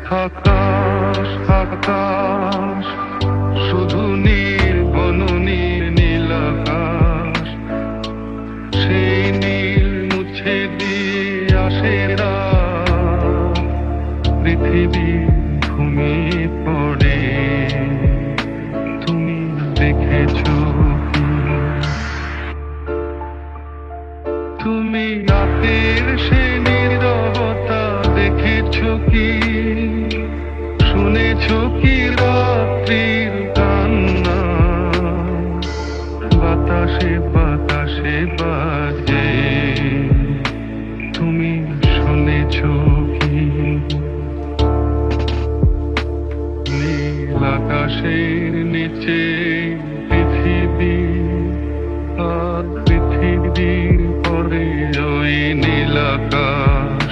আকাশ আকাশ শুধু নীল বননীল নীল আকাশ, সেই নীল মুছে দিয়ে আসে রাত, পৃথিবী ঘুমিয়ে পড়ে। তুমি দেখেছো কি? তুমি রাতের সে নীরবতা দেখেছো কি? শুনেছো কি রাত্রির কান্না? বাতাসে বাতাসে বাজে, তুমি শুনেছো কি? নীল আকাশে